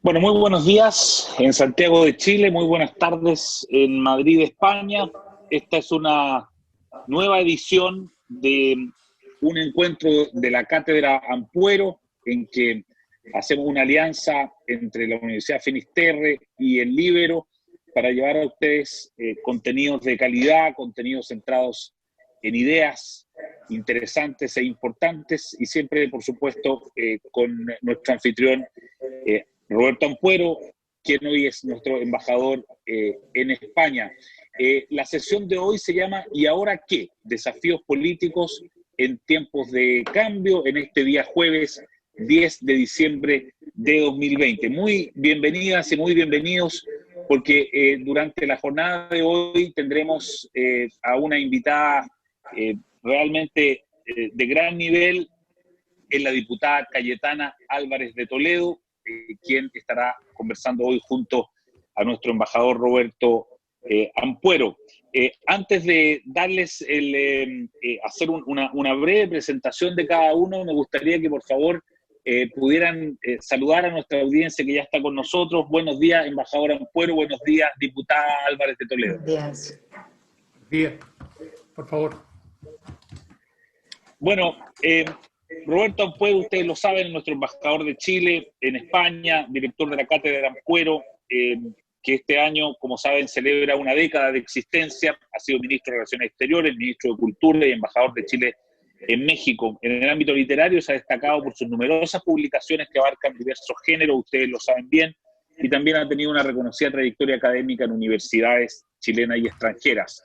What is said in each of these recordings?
Bueno, muy buenos días en Santiago de Chile, muy buenas tardes en Madrid, España. Esta es una nueva edición de un encuentro de la Cátedra Ampuero, en que hacemos una alianza entre la Universidad Finisterre y el Líbero para llevar a ustedes contenidos de calidad, contenidos centrados en ideas interesantes e importantes, y siempre, por supuesto, con nuestro anfitrión Roberto Ampuero, quien hoy es nuestro embajador en España. La sesión de hoy se llama ¿Y ahora qué? Desafíos políticos en tiempos de cambio, en este día jueves 10 de diciembre de 2020. Muy bienvenidas y muy bienvenidos, porque durante la jornada de hoy tendremos a una invitada realmente de gran nivel, es la diputada Cayetana Álvarez de Toledo, quien estará conversando hoy junto a nuestro embajador Roberto Ampuero. Antes de darles hacer una breve presentación de cada uno, me gustaría que por favor pudieran saludar a nuestra audiencia que ya está con nosotros. Buenos días, embajador Ampuero. Buenos días, diputada Álvarez de Toledo. Buenos días. Bien, por favor. Bueno, Roberto Ampuero, ustedes lo saben, nuestro embajador de Chile en España, director de la Cátedra Ampuero, que este año, como saben, celebra una década de existencia. Ha sido ministro de Relaciones Exteriores, ministro de Cultura y embajador de Chile en México. En el ámbito literario se ha destacado por sus numerosas publicaciones que abarcan diversos géneros, ustedes lo saben bien, y también ha tenido una reconocida trayectoria académica en universidades chilenas y extranjeras.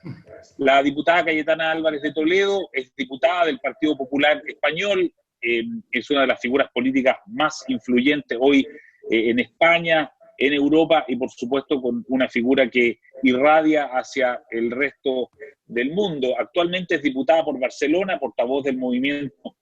La diputada Cayetana Álvarez de Toledo es diputada del Partido Popular Español, es una de las figuras políticas más influyentes hoy en España, en Europa, y por supuesto con una figura que irradia hacia el resto del mundo. Actualmente es diputada por Barcelona, portavoz del movimiento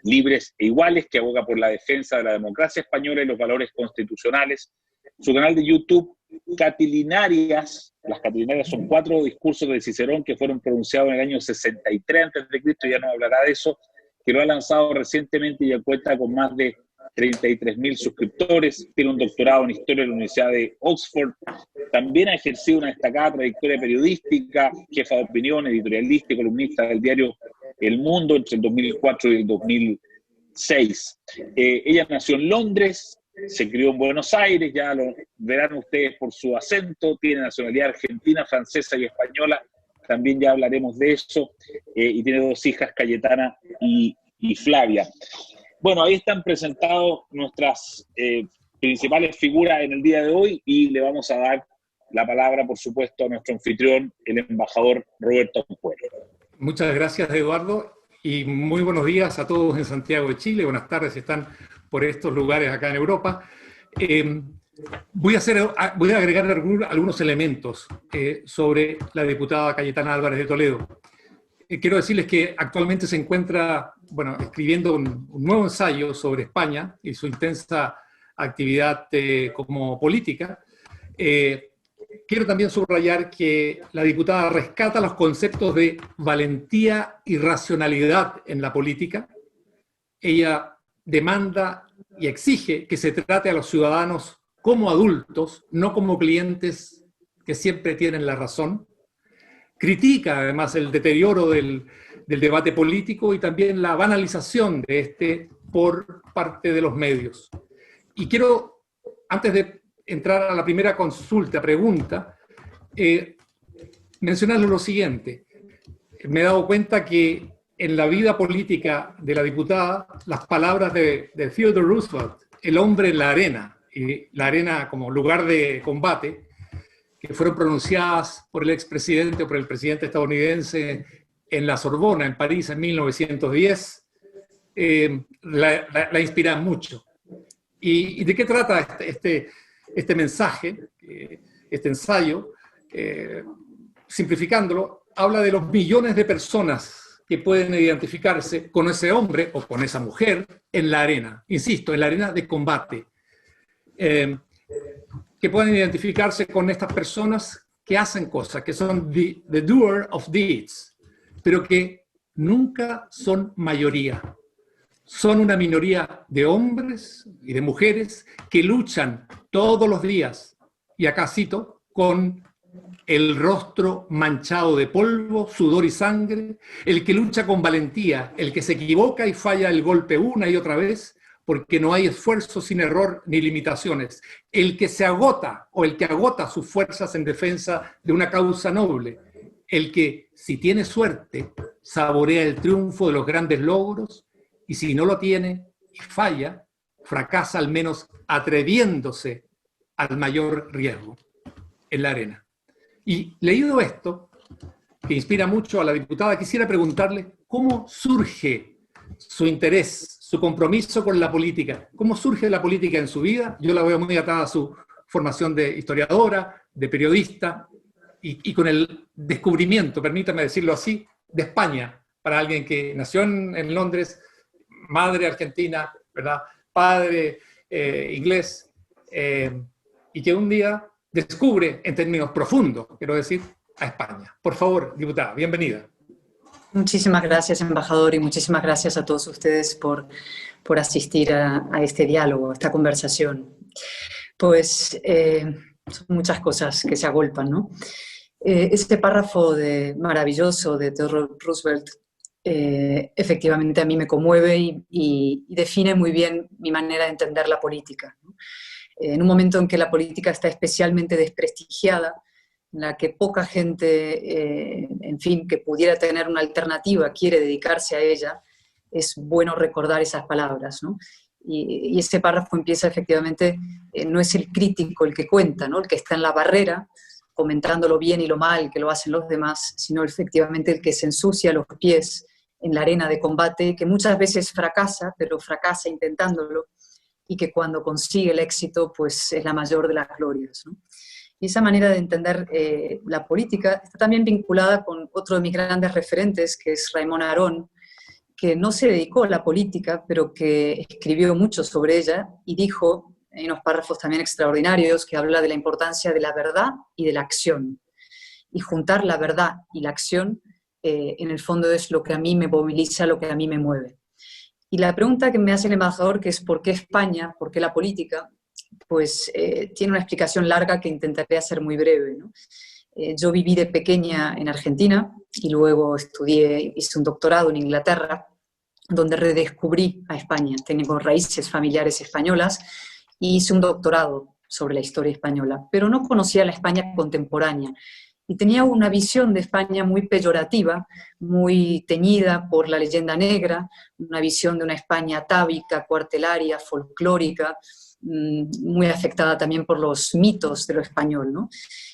Libres e Iguales, que aboga por la defensa de la democracia española y los valores constitucionales. Su canal de YouTube, Catilinarias, las Catilinarias son 4 discursos de Cicerón que fueron pronunciados en el año 63 a.C., ya nos hablará de eso, que lo ha lanzado recientemente y ya cuenta con más de 33.000 suscriptores, tiene un doctorado en Historia de la Universidad de Oxford, también ha ejercido una destacada trayectoria periodística, jefa de opinión, editorialista y columnista del diario El Mundo entre el 2004 y el 2006. Ella nació en Londres, se crió en Buenos Aires, ya lo verán ustedes por su acento, tiene nacionalidad argentina, francesa y española, también ya hablaremos de eso, y tiene 2 hijas, Cayetana y Flavia. Bueno, ahí están presentados nuestras principales figuras en el día de hoy, y le vamos a dar la palabra, por supuesto, a nuestro anfitrión, el embajador Roberto Ampuero. Muchas gracias, Eduardo, y muy buenos días a todos en Santiago de Chile. Buenas tardes si están por estos lugares acá en Europa. Voy a agregar algunos elementos sobre la diputada Cayetana Álvarez de Toledo. Quiero decirles que actualmente se encuentra, escribiendo un nuevo ensayo sobre España y su intensa actividad como política. Quiero también subrayar que la diputada rescata los conceptos de valentía y racionalidad en la política. Ella demanda y exige que se trate a los ciudadanos como adultos, no como clientes que siempre tienen la razón. Critica además el deterioro del debate político y también la banalización de este por parte de los medios. Y quiero, antes de entrar a la primera pregunta, mencionarles lo siguiente. Me he dado cuenta que en la vida política de la diputada, las palabras de Theodore Roosevelt, el hombre en la arena, y la arena como lugar de combate, que fueron pronunciadas por el expresidente o por el presidente estadounidense en la Sorbona, en París, en 1910, la inspiran mucho. ¿Y de qué trata este mensaje, este ensayo? Simplificándolo, habla de los millones de personas que pueden identificarse con ese hombre o con esa mujer en la arena, insisto, en la arena de combate. Que pueden identificarse con estas personas que hacen cosas, que son the doer of deeds, pero que nunca son mayoría. Son una minoría de hombres y de mujeres que luchan todos los días, y acá cito, con el rostro manchado de polvo, sudor y sangre, el que lucha con valentía, el que se equivoca y falla el golpe una y otra vez, porque no hay esfuerzo sin error ni limitaciones, el que se agota o el que agota sus fuerzas en defensa de una causa noble, el que, si tiene suerte, saborea el triunfo de los grandes logros, y si no lo tiene y falla, fracasa al menos atreviéndose al mayor riesgo en la arena. Y leído esto, que inspira mucho a la diputada, quisiera preguntarle cómo surge su interés, su compromiso con la política. ¿Cómo surge la política en su vida? Yo la veo muy atada a su formación de historiadora, de periodista, y con el descubrimiento, permítame decirlo así, de España, para alguien que nació en Londres, madre argentina, ¿verdad? Padre inglés, y que un día descubre, en términos profundos, quiero decir, a España. Por favor, diputada, bienvenida. Muchísimas gracias, embajador, y muchísimas gracias a todos ustedes por asistir a este diálogo, a esta conversación. Pues son muchas cosas que se agolpan, ¿no? Este párrafo maravilloso de Theodore Roosevelt efectivamente a mí me conmueve y define muy bien mi manera de entender la política, ¿no? En un momento en que la política está especialmente desprestigiada, en la que poca gente, en fin, que pudiera tener una alternativa, quiere dedicarse a ella, es bueno recordar esas palabras, ¿no? Y ese párrafo empieza efectivamente, no es el crítico el que cuenta, ¿no? El que está en la barrera, comentando lo bien y lo mal que lo hacen los demás, sino efectivamente el que se ensucia los pies en la arena de combate, que muchas veces fracasa, pero fracasa intentándolo, y que cuando consigue el éxito, pues es la mayor de las glorias, ¿no? Y esa manera de entender la política está también vinculada con otro de mis grandes referentes, que es Raymond Aron, que no se dedicó a la política, pero que escribió mucho sobre ella y dijo, en unos párrafos también extraordinarios, que habla de la importancia de la verdad y de la acción. Y juntar la verdad y la acción, en el fondo es lo que a mí me moviliza, lo que a mí me mueve. Y la pregunta que me hace el embajador, que es ¿por qué España? ¿Por qué la política? Pues tiene una explicación larga que intentaré hacer muy breve, ¿no? Yo viví de pequeña en Argentina y luego hice un doctorado en Inglaterra, donde redescubrí a España. Tengo raíces familiares españolas y hice un doctorado sobre la historia española, pero no conocía la España contemporánea. Y tenía una visión de España muy peyorativa, muy teñida por la leyenda negra, una visión de una España atávica, cuartelaria, folclórica, muy afectada también por los mitos de lo español, ¿no?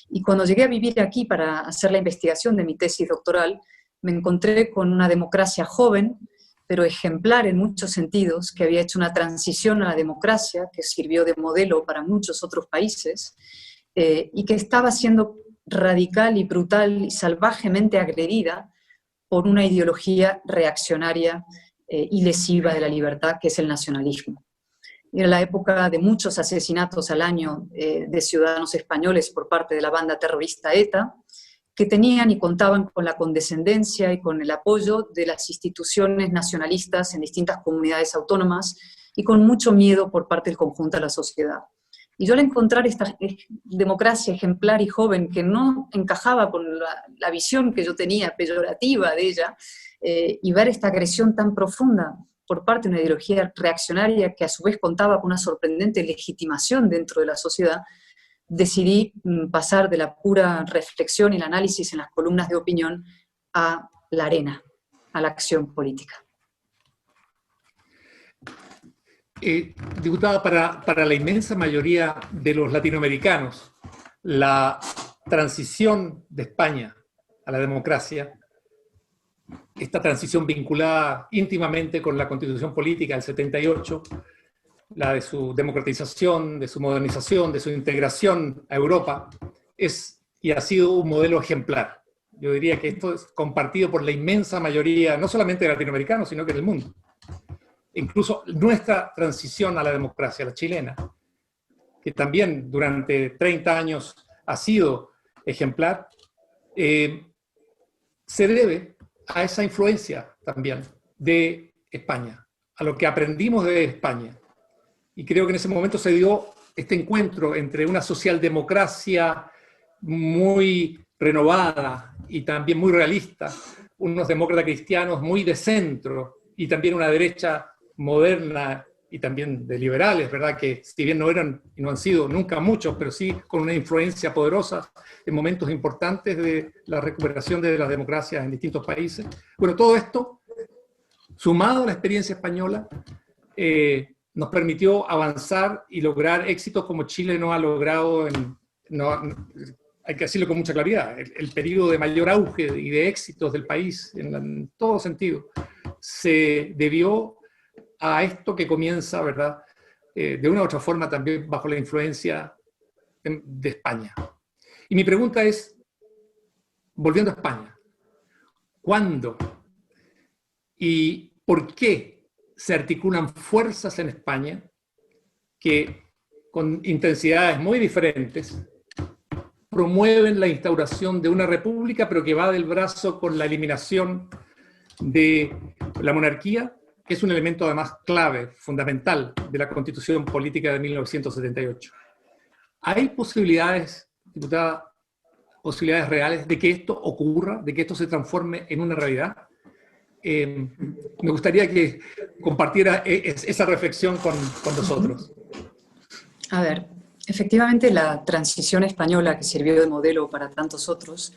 Y cuando llegué a vivir aquí para hacer la investigación de mi tesis doctoral, me encontré con una democracia joven, pero ejemplar en muchos sentidos, que había hecho una transición a la democracia, que sirvió de modelo para muchos otros países, y que estaba siendo radical y brutal y salvajemente agredida por una ideología reaccionaria y lesiva de la libertad, que es el nacionalismo. Era la época de muchos asesinatos al año de ciudadanos españoles por parte de la banda terrorista ETA, que tenían y contaban con la condescendencia y con el apoyo de las instituciones nacionalistas en distintas comunidades autónomas y con mucho miedo por parte del conjunto de la sociedad. Y yo al encontrar esta democracia ejemplar y joven que no encajaba con la visión que yo tenía peyorativa de ella, y ver esta agresión tan profunda por parte de una ideología reaccionaria que a su vez contaba con una sorprendente legitimación dentro de la sociedad, decidí pasar de la pura reflexión y el análisis en las columnas de opinión a la arena, a la acción política. Diputada, para la inmensa mayoría de los latinoamericanos, la transición de España a la democracia, esta transición vinculada íntimamente con la Constitución Política del 78, la de su democratización, de su modernización, de su integración a Europa, es y ha sido un modelo ejemplar. Yo diría que esto es compartido por la inmensa mayoría, no solamente de latinoamericanos, sino que del mundo. Incluso nuestra transición a la democracia, la chilena, que también durante 30 años ha sido ejemplar, se debe a esa influencia también de España, a lo que aprendimos de España. Y creo que en ese momento se dio este encuentro entre una socialdemocracia muy renovada y también muy realista, unos demócratas cristianos muy de centro, y también una derecha moderna y también de liberales, ¿verdad? Que si bien no eran y no han sido nunca muchos, pero sí con una influencia poderosa en momentos importantes de la recuperación de las democracias en distintos países. Bueno, todo esto, sumado a la experiencia española, nos permitió avanzar y lograr éxitos como Chile no ha logrado, hay que decirlo con mucha claridad, el periodo de mayor auge y de éxitos del país en todo sentido se debió a esto que comienza, ¿verdad? De una u otra forma también bajo la influencia de España. Y mi pregunta es, volviendo a España, ¿cuándo y por qué se articulan fuerzas en España que con intensidades muy diferentes promueven la instauración de una república, pero que va del brazo con la eliminación de la monarquía, que es un elemento además clave, fundamental, de la Constitución Política de 1978? ¿Hay posibilidades, diputada, posibilidades reales de que esto ocurra, de que esto se transforme en una realidad? Me gustaría que compartiera esa reflexión con nosotros. A ver, efectivamente la transición española que sirvió de modelo para tantos otros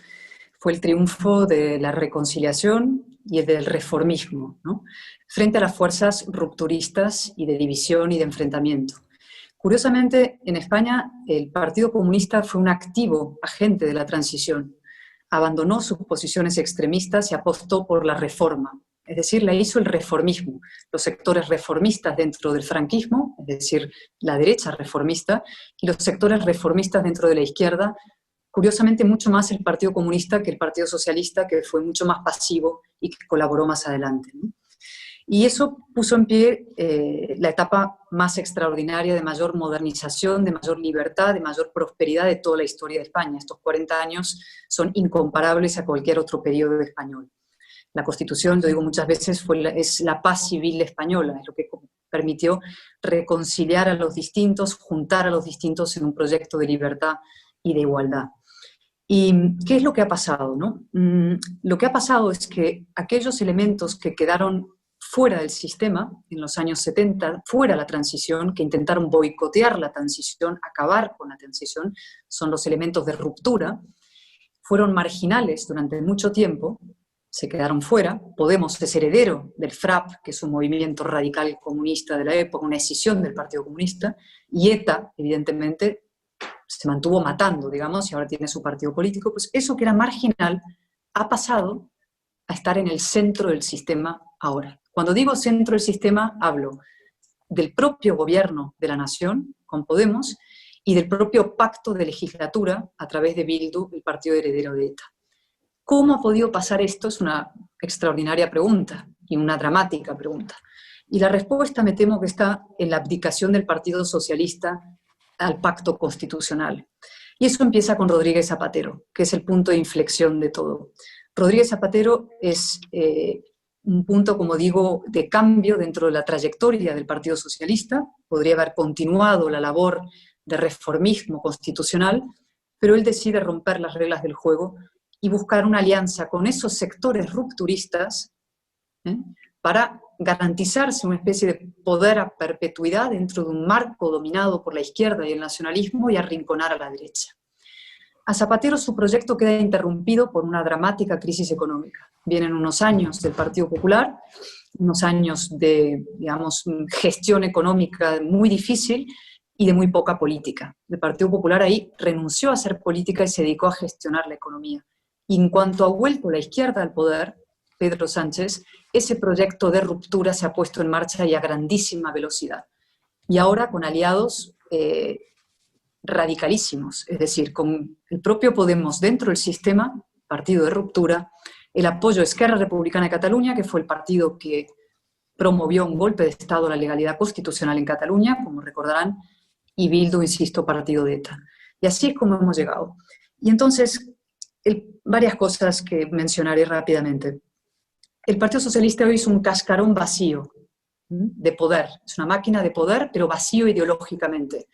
fue el triunfo de la reconciliación y del reformismo, ¿no? Frente a las fuerzas rupturistas y de división y de enfrentamiento. Curiosamente, en España el Partido Comunista fue un activo agente de la transición. Abandonó sus posiciones extremistas y apostó por la reforma. Es decir, la hizo el reformismo. Los sectores reformistas dentro del franquismo, es decir, la derecha reformista, y los sectores reformistas dentro de la izquierda, curiosamente mucho más el Partido Comunista que el Partido Socialista, que fue mucho más pasivo y que colaboró más adelante, ¿no? Y eso puso en pie la etapa más extraordinaria de mayor modernización, de mayor libertad, de mayor prosperidad de toda la historia de España. Estos 40 años son incomparables a cualquier otro periodo español. La Constitución, lo digo muchas veces, es la paz civil española, es lo que permitió reconciliar a los distintos, juntar a los distintos en un proyecto de libertad y de igualdad. ¿Y qué es lo que ha pasado, no? Lo que ha pasado es que aquellos elementos que quedaron fuera del sistema, en los años 70, fuera la transición, que intentaron boicotear la transición, acabar con la transición, son los elementos de ruptura, fueron marginales durante mucho tiempo, se quedaron fuera. Podemos es heredero del FRAP, que es un movimiento radical comunista de la época, una escisión del Partido Comunista, y ETA, evidentemente, se mantuvo matando, digamos, y ahora tiene su partido político. Pues eso que era marginal ha pasado a estar en el centro del sistema ahora. Cuando digo centro del sistema, hablo del propio gobierno de la nación, con Podemos, y del propio pacto de legislatura a través de Bildu, el partido heredero de ETA. ¿Cómo ha podido pasar esto? Es una extraordinaria pregunta y una dramática pregunta. Y la respuesta, me temo, que está en la abdicación del Partido Socialista al pacto constitucional. Y eso empieza con Rodríguez Zapatero, que es el punto de inflexión de todo. Rodríguez Zapatero es un punto, como digo, de cambio dentro de la trayectoria del Partido Socialista. Podría haber continuado la labor de reformismo constitucional, pero él decide romper las reglas del juego y buscar una alianza con esos sectores rupturistas para garantizarse una especie de poder a perpetuidad dentro de un marco dominado por la izquierda y el nacionalismo y arrinconar a la derecha. A Zapatero su proyecto queda interrumpido por una dramática crisis económica. Vienen unos años del Partido Popular, unos años de, digamos, gestión económica muy difícil y de muy poca política. El Partido Popular ahí renunció a hacer política y se dedicó a gestionar la economía. Y en cuanto ha vuelto la izquierda al poder, Pedro Sánchez, ese proyecto de ruptura se ha puesto en marcha y a grandísima velocidad. Y ahora con aliados radicalísimos, es decir, con el propio Podemos dentro del sistema, partido de ruptura, el apoyo de Esquerra Republicana de Cataluña, que fue el partido que promovió un golpe de Estado a la legalidad constitucional en Cataluña, como recordarán, y Bildu, insisto, partido de ETA. Y así es como hemos llegado. Y entonces, varias cosas que mencionaré rápidamente. El Partido Socialista hoy es un cascarón vacío de poder. Es una máquina de poder, pero vacío ideológicamente.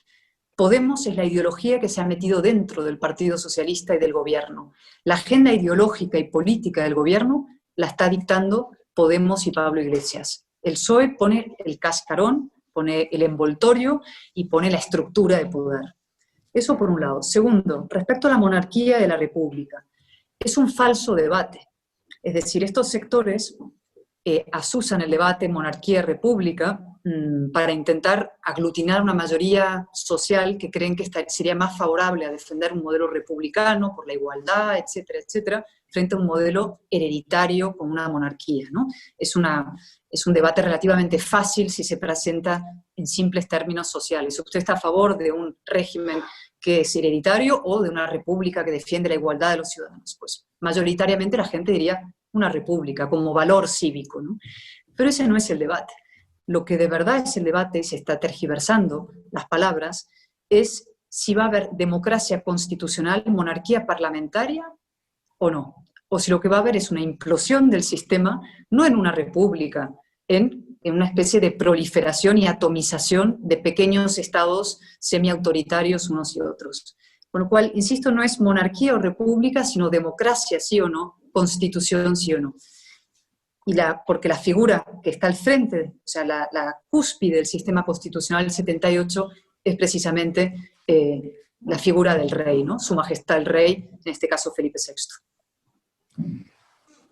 Podemos es la ideología que se ha metido dentro del Partido Socialista y del gobierno. La agenda ideológica y política del gobierno la está dictando Podemos y Pablo Iglesias. El PSOE pone el cascarón, pone el envoltorio y pone la estructura de poder. Eso por un lado. Segundo, respecto a la monarquía de la República. Es un falso debate. Es decir, estos sectores asusan el debate monarquía-república para intentar aglutinar una mayoría social que creen que sería más favorable a defender un modelo republicano por la igualdad, etcétera, etcétera, frente a un modelo hereditario como una monarquía, ¿no? Es un debate relativamente fácil si se presenta en simples términos sociales. ¿Usted está a favor de un régimen que es hereditario o de una república que defiende la igualdad de los ciudadanos? Pues mayoritariamente la gente diría una república como valor cívico, ¿no? Pero ese no es el debate. Lo que de verdad es el debate, y se está tergiversando las palabras, es si va a haber democracia constitucional, monarquía parlamentaria o no. O si lo que va a haber es una implosión del sistema, no en una república, en una especie de proliferación y atomización de pequeños estados semiautoritarios unos y otros. Con lo cual, insisto, no es monarquía o república, sino democracia, sí o no, constitución, sí o no. Porque la figura que está al frente, o sea, la cúspide del sistema constitucional del 78, es precisamente la figura del rey, ¿no? Su Majestad el Rey, en este caso Felipe VI.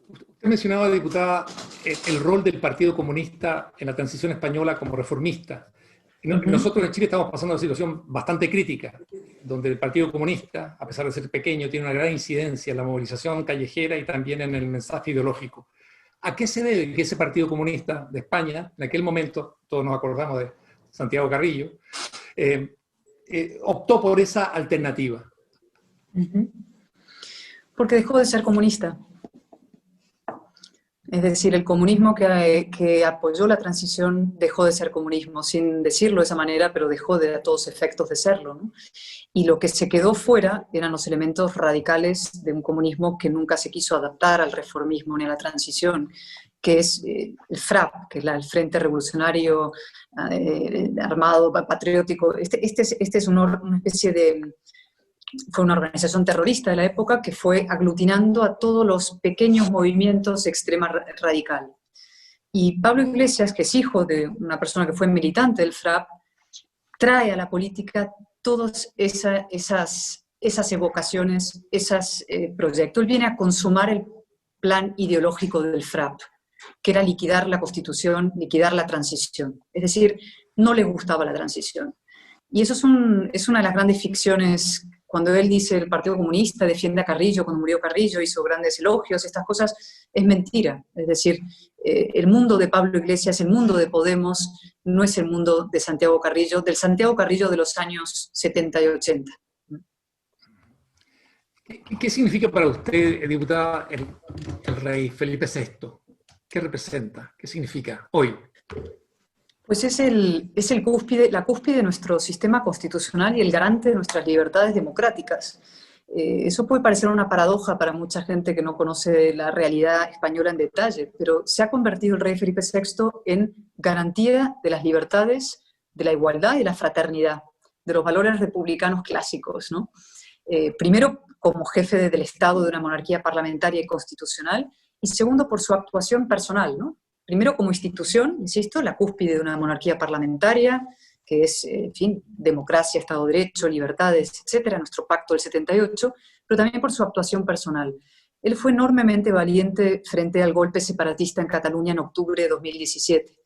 Usted mencionaba, diputada, el rol del Partido Comunista en la transición española como reformista. Nosotros en Chile estamos pasando una situación bastante crítica, donde el Partido Comunista, a pesar de ser pequeño, tiene una gran incidencia en la movilización callejera y también en el mensaje ideológico. ¿A qué se debe que ese Partido Comunista de España, en aquel momento, todos nos acordamos de Santiago Carrillo, optó por esa alternativa? Porque dejó de ser comunista. Es decir, el comunismo que apoyó la transición dejó de ser comunismo, sin decirlo de esa manera, pero dejó de a todos efectos de serlo, ¿no? Y lo que se quedó fuera eran los elementos radicales de un comunismo que nunca se quiso adaptar al reformismo ni a la transición, que es el FRAP, que es el Frente Revolucionario Armado Patriótico. Este es una especie de... Fue una organización terrorista de la época que fue aglutinando a todos los pequeños movimientos de extrema radical. Y Pablo Iglesias, que es hijo de una persona que fue militante del FRAP, trae a la política todas esas evocaciones, esos proyectos. Él viene a consumar el plan ideológico del FRAP, que era liquidar la Constitución, liquidar la transición. Es decir, no le gustaba la transición. Y eso es una de las grandes ficciones. Cuando él dice el Partido Comunista defiende a Carrillo, cuando murió Carrillo hizo grandes elogios, estas cosas, es mentira. Es decir, el mundo de Pablo Iglesias, el mundo de Podemos, no es el mundo de Santiago Carrillo, del Santiago Carrillo de los años 70 y 80. ¿Qué significa para usted, diputada, el rey Felipe VI? ¿Qué representa? ¿Qué significa hoy? Pues es la cúspide de nuestro sistema constitucional y el garante de nuestras libertades democráticas. Eso puede parecer una paradoja para mucha gente que no conoce la realidad española en detalle, pero se ha convertido el rey Felipe VI en garantía de las libertades, de la igualdad y de la fraternidad, de los valores republicanos clásicos, ¿no? Primero, como jefe del Estado de una monarquía parlamentaria y constitucional, y segundo, por su actuación personal, ¿no? Primero como institución, insisto, la cúspide de una monarquía parlamentaria, que es, en fin, democracia, Estado de Derecho, libertades, etcétera, nuestro pacto del 78, pero también por su actuación personal. Él fue enormemente valiente frente al golpe separatista en Cataluña en octubre de 2017.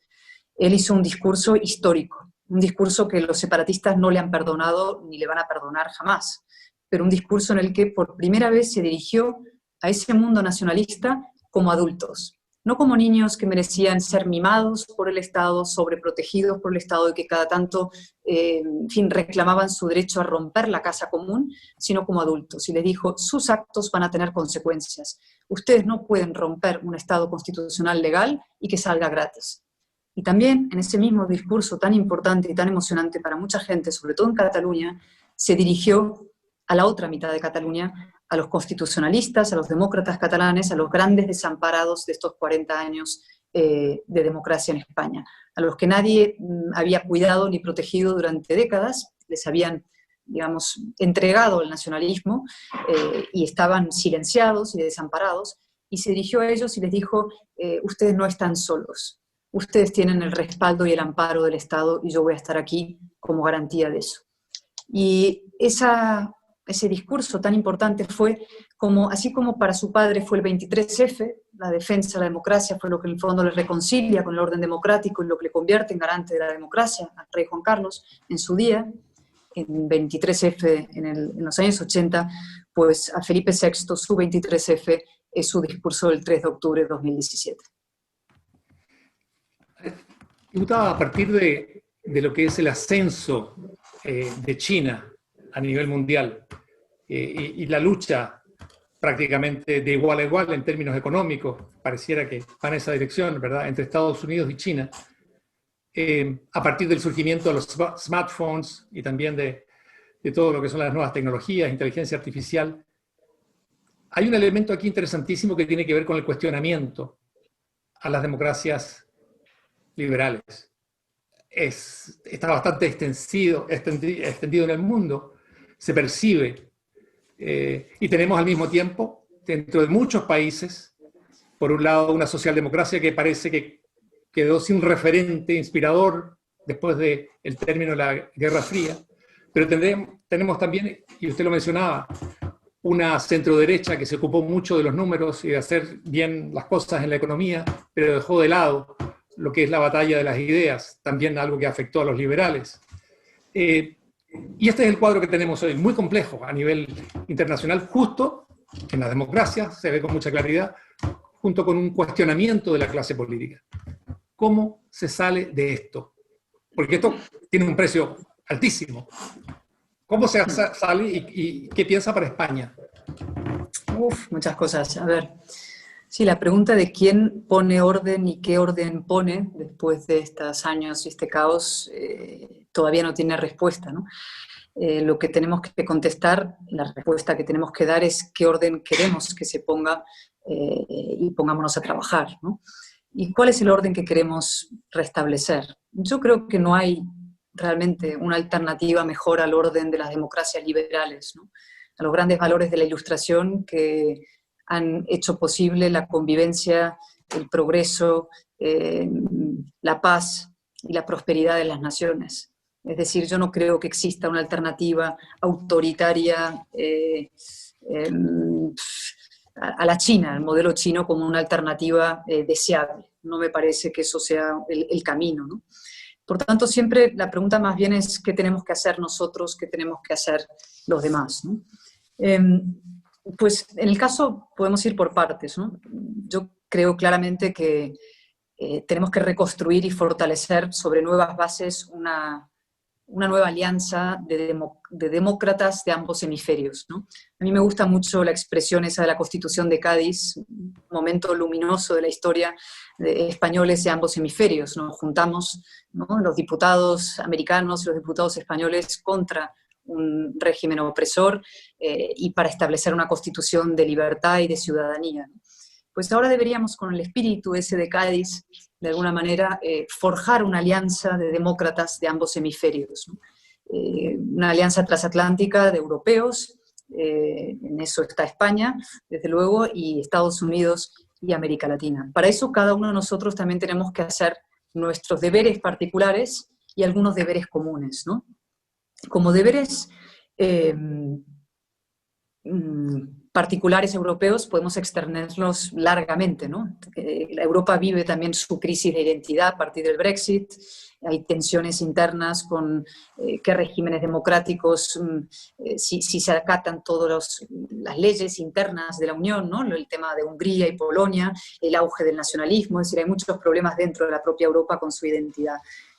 Él hizo un discurso histórico, un discurso que los separatistas no le han perdonado ni le van a perdonar jamás, pero un discurso en el que por primera vez se dirigió a ese mundo nacionalista como adultos, no como niños que merecían ser mimados por el Estado, sobreprotegidos por el Estado y que cada tanto, en fin, reclamaban su derecho a romper la casa común, sino como adultos. Y les dijo, sus actos van a tener consecuencias. Ustedes no pueden romper un Estado constitucional legal y que salga gratis. Y también en ese mismo discurso tan importante y tan emocionante para mucha gente, sobre todo en Cataluña, se dirigió a la otra mitad de Cataluña, a los constitucionalistas, a los demócratas catalanes, a los grandes desamparados de estos 40 años de democracia en España, a los que nadie había cuidado ni protegido durante décadas, les habían, digamos, entregado el nacionalismo y estaban silenciados y desamparados, y se dirigió a ellos y les dijo, ustedes no están solos, ustedes tienen el respaldo y el amparo del Estado y yo voy a estar aquí como garantía de eso. Y ese discurso tan importante fue como, así como para su padre fue el 23F, la defensa de la democracia fue lo que en el fondo le reconcilia con el orden democrático y lo que le convierte en garante de la democracia al rey Juan Carlos en su día, en 23F en los años 80, pues a Felipe VI su 23F es su discurso del 3 de octubre de 2017. Diputada, a partir de lo que es el ascenso de China a nivel mundial y la lucha prácticamente de igual a igual en términos económicos, pareciera que va en esa dirección, ¿verdad?, entre Estados Unidos y China, a partir del surgimiento de los smartphones y también de todo lo que son las nuevas tecnologías, inteligencia artificial, hay un elemento aquí interesantísimo que tiene que ver con el cuestionamiento a las democracias liberales. Está bastante extendido en el mundo, se percibe, y tenemos al mismo tiempo, dentro de muchos países, por un lado una socialdemocracia que parece que quedó sin referente inspirador después del término de la Guerra Fría, pero tenemos también, y usted lo mencionaba, una centroderecha que se ocupó mucho de los números y de hacer bien las cosas en la economía, pero dejó de lado lo que es la batalla de las ideas, también algo que afectó a los liberales. Y este es el cuadro que tenemos hoy, muy complejo a nivel internacional, justo en la democracia, se ve con mucha claridad, junto con un cuestionamiento de la clase política. ¿Cómo se sale de esto? Porque esto tiene un precio altísimo. ¿Cómo se sale y qué piensa para España? Muchas cosas. A ver, sí, la pregunta de quién pone orden y qué orden pone después de estos años y este caos todavía no tiene respuesta, ¿no? Lo que tenemos que contestar, la respuesta que tenemos que dar es qué orden queremos que se ponga y pongámonos a trabajar, ¿no? ¿Y cuál es el orden que queremos restablecer? Yo creo que no hay realmente una alternativa mejor al orden de las democracias liberales, ¿no?, a los grandes valores de la Ilustración que han hecho posible la convivencia, el progreso, la paz y la prosperidad de las naciones. Es decir, yo no creo que exista una alternativa autoritaria a la China, el modelo chino como una alternativa deseable. No me parece que eso sea el camino, ¿no? Por tanto, siempre la pregunta más bien es qué tenemos que hacer nosotros, qué tenemos que hacer los demás, ¿no? Pues en el caso podemos ir por partes, ¿no? Yo creo claramente que tenemos que reconstruir y fortalecer sobre nuevas bases una nueva alianza de demócratas de ambos hemisferios, ¿no? A mí me gusta mucho la expresión esa de la Constitución de Cádiz, un momento luminoso de la historia de españoles de ambos hemisferios. Nos juntamos, ¿no?, los diputados americanos y los diputados españoles contra un régimen opresor y para establecer una constitución de libertad y de ciudadanía. Pues ahora deberíamos, con el espíritu ese de Cádiz, de alguna manera, forjar una alianza de demócratas de ambos hemisferios, ¿no? Una alianza transatlántica de europeos, en eso está España, desde luego, y Estados Unidos y América Latina. Para eso cada uno de nosotros también tenemos que hacer nuestros deberes particulares y algunos deberes comunes, ¿no? Como deberes particulares europeos podemos externarlos largamente, ¿no? Europa vive también su crisis de identidad a partir del Brexit, hay tensiones internas con qué regímenes democráticos, si se acatan todas las leyes internas de la Unión, ¿no? El tema de Hungría y Polonia, el auge del nacionalismo, es decir, hay muchos problemas dentro de la propia Europa con su identidad.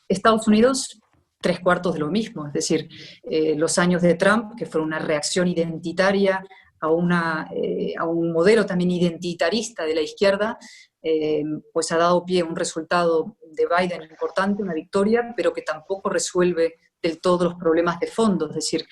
Estados Unidos, 3/4 de lo mismo, es decir, los años de Trump, que fueron una reacción identitaria a un modelo también identitarista de la izquierda, pues ha dado pie a un resultado de Biden importante, una victoria, pero que tampoco resuelve del todo los problemas de fondo. Es decir,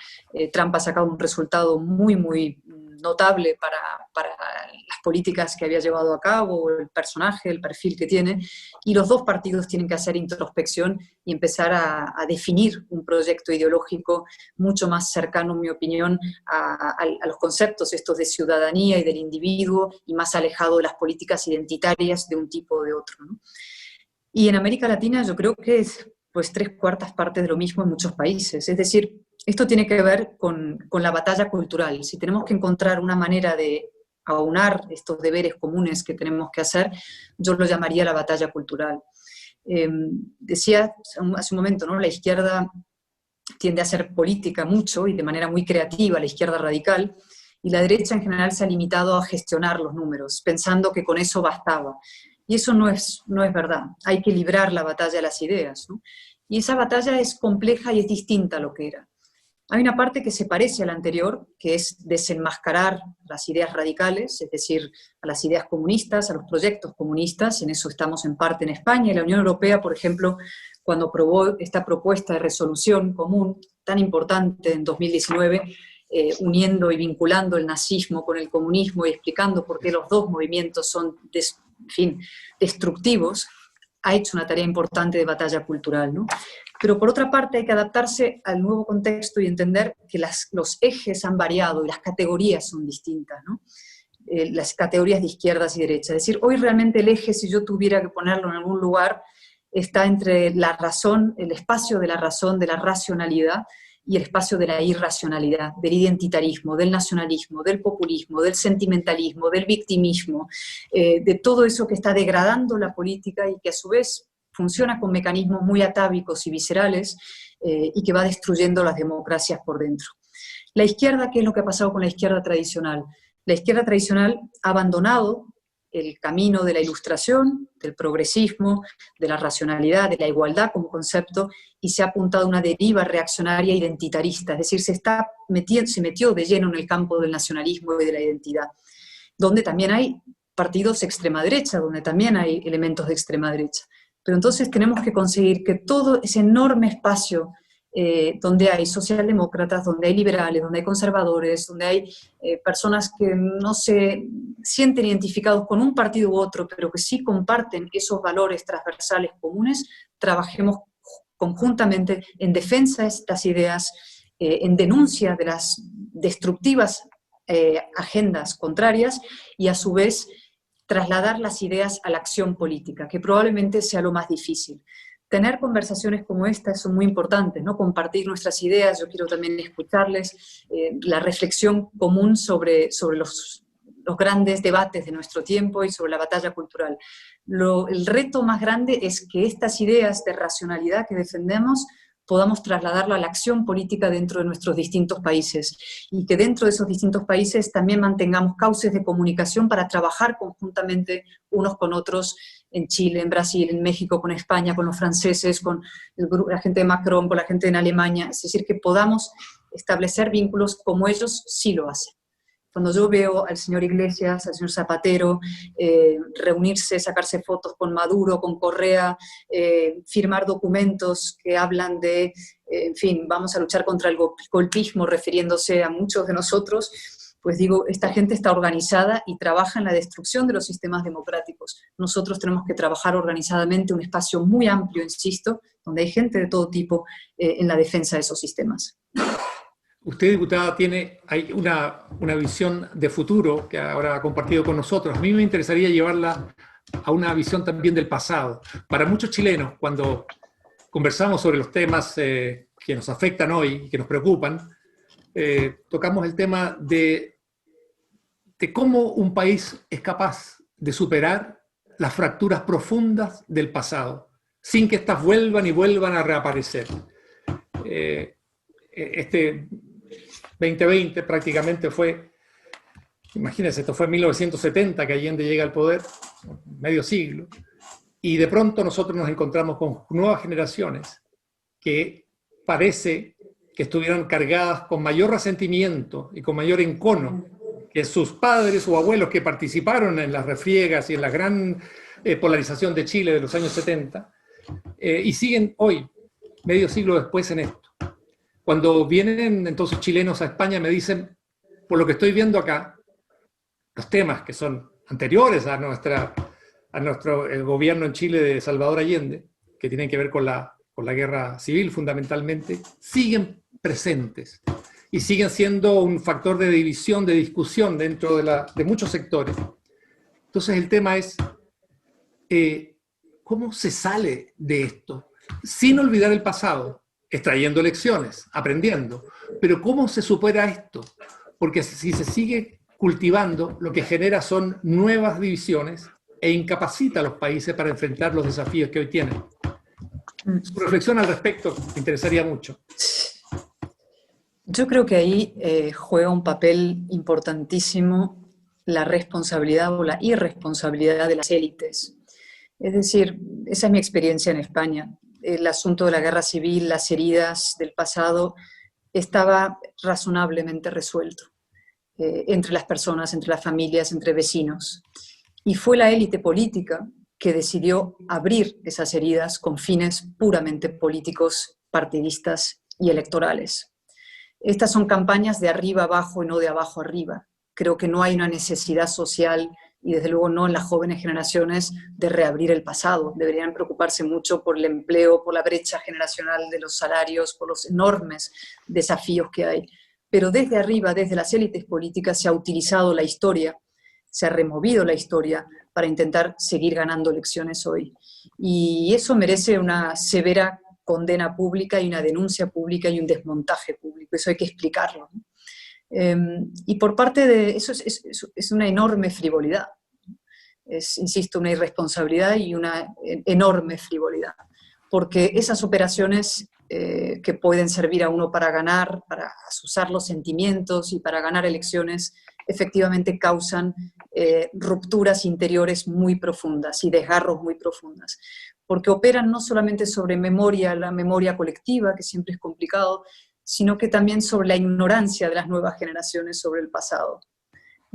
Trump ha sacado un resultado muy, muy notable para las políticas que había llevado a cabo, el personaje, el perfil que tiene, y los dos partidos tienen que hacer introspección y empezar a definir un proyecto ideológico mucho más cercano, en mi opinión, a los conceptos estos de ciudadanía y del individuo, y más alejado de las políticas identitarias de un tipo o de otro, ¿no? Y en América Latina yo creo que es pues 3/4 partes de lo mismo en muchos países. Es decir, esto tiene que ver con la batalla cultural. Si tenemos que encontrar una manera de aunar estos deberes comunes que tenemos que hacer, yo lo llamaría la batalla cultural. Decía hace un momento, ¿no? La izquierda tiende a hacer política mucho y de manera muy creativa, la izquierda radical, y la derecha en general se ha limitado a gestionar los números, pensando que con eso bastaba. Y eso no es verdad. Hay que librar la batalla de las ideas, ¿no? Y esa batalla es compleja y es distinta a lo que era. Hay una parte que se parece a la anterior, que es desenmascarar las ideas radicales, es decir, a las ideas comunistas, a los proyectos comunistas. En eso estamos en parte en España. Y la Unión Europea, por ejemplo, cuando aprobó esta propuesta de resolución común tan importante en 2019, uniendo y vinculando el nazismo con el comunismo y explicando por qué los dos movimientos son, destructivos, ha hecho una tarea importante de batalla cultural, ¿no? Pero por otra parte hay que adaptarse al nuevo contexto y entender que los ejes han variado y las categorías son distintas, ¿no? Las categorías de izquierdas y derechas. Es decir, hoy realmente el eje, si yo tuviera que ponerlo en algún lugar, está entre la razón, el espacio de la razón, de la racionalidad, y el espacio de la irracionalidad, del identitarismo, del nacionalismo, del populismo, del sentimentalismo, del victimismo, de todo eso que está degradando la política y que a su vez funciona con mecanismos muy atávicos y viscerales, y que va destruyendo las democracias por dentro. La izquierda, ¿qué es lo que ha pasado con la izquierda tradicional? La izquierda tradicional ha abandonado el camino de la ilustración, del progresismo, de la racionalidad, de la igualdad como concepto, y se ha apuntado a una deriva reaccionaria identitarista, es decir, se metió de lleno en el campo del nacionalismo y de la identidad, donde también hay partidos de extrema derecha, donde también hay elementos de extrema derecha. Pero entonces tenemos que conseguir que todo ese enorme espacio donde hay socialdemócratas, donde hay liberales, donde hay conservadores, donde hay personas que no se sienten identificados con un partido u otro, pero que sí comparten esos valores transversales comunes, trabajemos conjuntamente en defensa de estas ideas, en denuncia de las destructivas agendas contrarias, y a su vez trasladar las ideas a la acción política, que probablemente sea lo más difícil. Tener conversaciones como estas son muy importantes, ¿no? Compartir nuestras ideas. Yo quiero también escucharles la reflexión común sobre los grandes debates de nuestro tiempo y sobre la batalla cultural. El reto más grande es que estas ideas de racionalidad que defendemos podamos trasladarlo a la acción política dentro de nuestros distintos países, y que dentro de esos distintos países también mantengamos cauces de comunicación para trabajar conjuntamente unos con otros, en Chile, en Brasil, en México, con España, con los franceses, con la gente de Macron, con la gente en Alemania. Es decir, que podamos establecer vínculos como ellos sí lo hacen. Cuando yo veo al señor Iglesias, al señor Zapatero, reunirse, sacarse fotos con Maduro, con Correa, firmar documentos que hablan de, en fin, vamos a luchar contra el golpismo, refiriéndose a muchos de nosotros, pues digo, esta gente está organizada y trabaja en la destrucción de los sistemas democráticos. Nosotros tenemos que trabajar organizadamente un espacio muy amplio, insisto, donde hay gente de todo tipo en la defensa de esos sistemas. Usted, diputada, hay una visión de futuro que ahora ha compartido con nosotros. A mí me interesaría llevarla a una visión también del pasado. Para muchos chilenos, cuando conversamos sobre los temas que nos afectan hoy y que nos preocupan, tocamos el tema de cómo un país es capaz de superar las fracturas profundas del pasado, sin que éstas vuelvan a reaparecer. Este 2020 prácticamente fue, imagínense, esto fue en 1970 que Allende llega al poder, medio siglo, y de pronto nosotros nos encontramos con nuevas generaciones que parece que estuvieron cargadas con mayor resentimiento y con mayor encono que sus padres o abuelos que participaron en las refriegas y en la gran polarización de Chile de los años 70, y siguen hoy, medio siglo después, en esto. Cuando vienen entonces chilenos a España me dicen, por lo que estoy viendo acá, los temas que son anteriores a nuestro el gobierno en Chile de Salvador Allende, que tienen que ver con la guerra civil fundamentalmente, siguen presentes y siguen siendo un factor de división, de discusión dentro de muchos sectores. Entonces el tema es, ¿cómo se sale de esto? Sin olvidar el pasado, extrayendo lecciones, aprendiendo. Pero ¿cómo se supera esto? Porque si se sigue cultivando, lo que genera son nuevas divisiones e incapacita a los países para enfrentar los desafíos que hoy tienen. Su reflexión al respecto me interesaría mucho. Yo creo que ahí juega un papel importantísimo la responsabilidad o la irresponsabilidad de las élites. Es decir, esa es mi experiencia en España. El asunto de la guerra civil, las heridas del pasado, estaba razonablemente resuelto entre las personas, entre las familias, entre vecinos. Y fue la élite política que decidió abrir esas heridas con fines puramente políticos, partidistas y electorales. Estas son campañas de arriba abajo y no de abajo arriba. Creo que no hay una necesidad social, y desde luego no en las jóvenes generaciones, de reabrir el pasado. Deberían preocuparse mucho por el empleo, por la brecha generacional de los salarios, por los enormes desafíos que hay. Pero desde arriba, desde las élites políticas, se ha utilizado la historia, se ha removido la historia para intentar seguir ganando elecciones hoy. Y eso merece una severa condena pública y una denuncia pública y un desmontaje público. Eso hay que explicarlo, ¿no? Y por parte de eso es una enorme frivolidad. Es, insisto, una irresponsabilidad y una enorme frivolidad. Porque esas operaciones que pueden servir a uno para ganar, para asusar los sentimientos y para ganar elecciones, efectivamente causan rupturas interiores muy profundas y desgarros muy profundas. Porque operan no solamente sobre memoria, la memoria colectiva, que siempre es complicado, sino que también sobre la ignorancia de las nuevas generaciones sobre el pasado.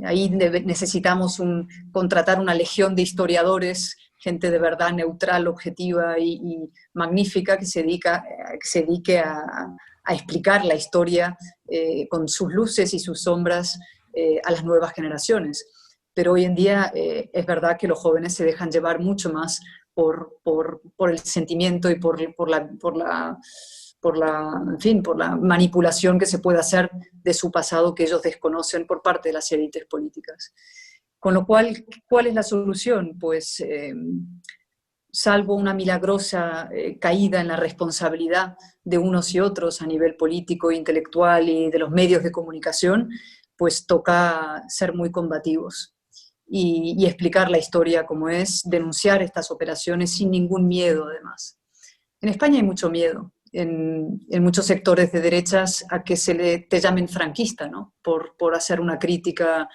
Ahí necesitamos contratar una legión de historiadores, gente de verdad neutral, objetiva y magnífica que se dedique a explicar la historia con sus luces y sus sombras a las nuevas generaciones. Pero hoy en día es verdad que los jóvenes se dejan llevar mucho más por el sentimiento y por la manipulación que se puede hacer de su pasado que ellos desconocen por parte de las élites políticas. Con lo cual, ¿cuál es la solución? Pues, salvo una milagrosa caída en la responsabilidad de unos y otros a nivel político, intelectual y de los medios de comunicación, pues toca ser muy combativos y explicar la historia como es, denunciar estas operaciones sin ningún miedo, además. En España hay mucho miedo. En muchos sectores de derechas a que te llamen franquista, ¿no? Por hacer una crítica